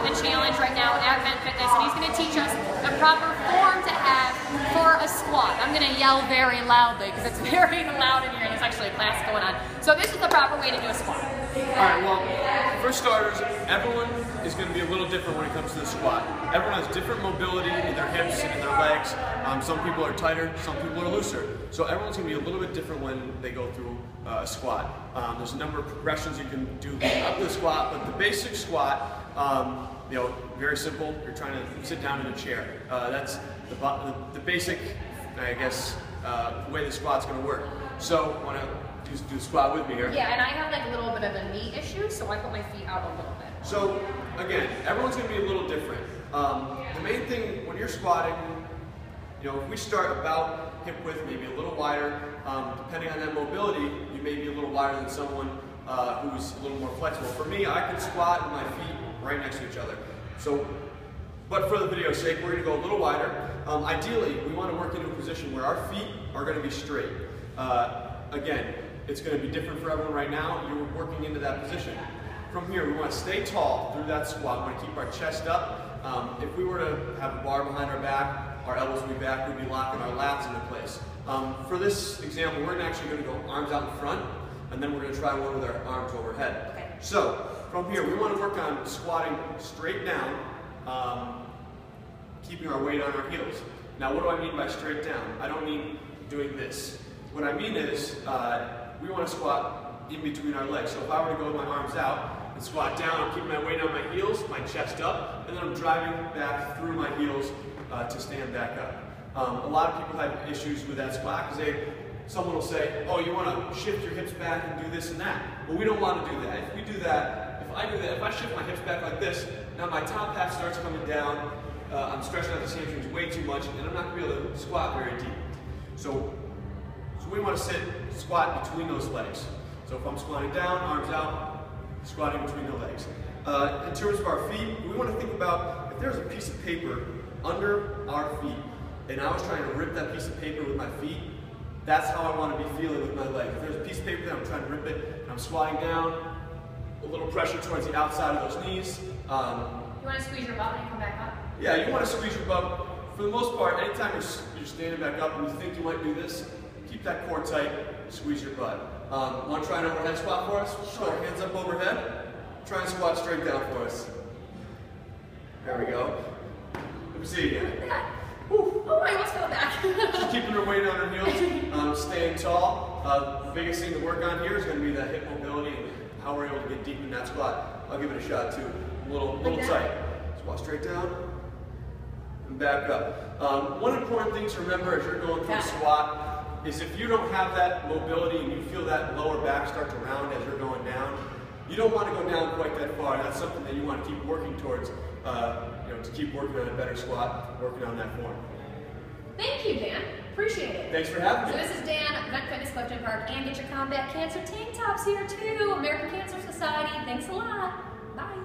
doing a challenge right now at Vent Fitness, and he's going to teach us the proper form to have for a squat. I'm going to yell very loudly because it's very loud in here, and there's actually a class going on. So this is the proper way to do a squat. Alright, well, for starters, everyone is going to be a little different when it comes to the squat. Everyone has different mobility in their hips and in their legs. Some people are tighter, some people are looser. So everyone's going to be a little bit different when they go through a squat. There's a number of progressions you can do up to the squat, but the basic squat, you know, very simple. You're trying to sit down in a chair. That's the basic, I guess, way the squat's going to work. So, want to do the squat with me here? Yeah, and I have like a little bit of a knee issue, so I put my feet out a little bit. So, again, everyone's going to be a little different. The main thing when you're squatting, you know, if we start about hip width, maybe a little wider, depending on that mobility, you may be a little wider than someone who's a little more flexible. For me, I can squat with my feet right next to each other. So, but for the video's sake, we're going to go a little wider. Ideally, we want to work into a position where our feet are going to be straight. Again, it's going to be different for everyone right now. You're working into that position. From here, we want to stay tall through that squat. We want to keep our chest up. If we were to have a bar behind our back, our elbows would be back, we'd be locking our lats into place. For this example, we're actually going to go arms out in front, and then we're going to try one with our arms overhead. Okay. So, from here, we want to work on squatting straight down, keeping our weight on our heels. Now, what do I mean by straight down? I don't mean doing this. What I mean is, we want to squat in between our legs. So if I were to go with my arms out and squat down, I'm keeping my weight on my heels, my chest up, and then I'm driving back through my heels to stand back up. A lot of people have issues with that squat because someone will say, oh, you want to shift your hips back and do this and that. Well, we don't want to do that. If we do that, if I shift my hips back like this, now my top half starts coming down, I'm stretching out the hamstrings way too much, and I'm not going to be able to squat very deep. So we want to squat between those legs. So if I'm squatting down, arms out, squatting between the legs. In terms of our feet, we want to think about if there's a piece of paper under our feet, and I was trying to rip that piece of paper with my feet, that's how I want to be feeling with my leg. If there's a piece of paper that I'm trying to rip it, and I'm squatting down, a little pressure towards the outside of those knees. You want to squeeze your butt when you come back up? Yeah, you want to squeeze your butt. For the most part, anytime you're standing back up and you think you might do this, keep that core tight, squeeze your butt. Want to try an overhead squat for us? Sure. Hands up overhead. Try and squat straight down for us. There we go. Let me see again. Oh, I almost fell back. Just keeping her weight on her heels, staying tall. The biggest thing to work on here is going to be that hip mobility and how we're able to get deep in that squat. I'll give it a shot too. A little tight. Squat straight down and back up. One important thing to remember as you're going through a squat is if you don't have that mobility and you feel that lower back start to round as you're going down, you don't want to go down quite that far. That's something that you want to keep working towards, to keep working on a better squat, working on that form. Thank you, Dan. Appreciate it. Thanks for having me. So this is Dan, Vent Fitness Clifton Park, and Get Your Combat Cancer tank tops here too. American Cancer Society. Thanks a lot. Bye.